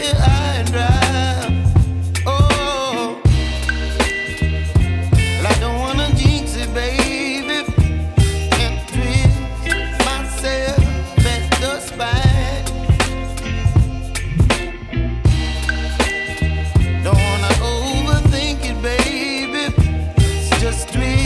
high and dry. Oh, well, I don't wanna jinx it, baby, and twist myself at the spine. Don't wanna overthink it, baby. It's just twist.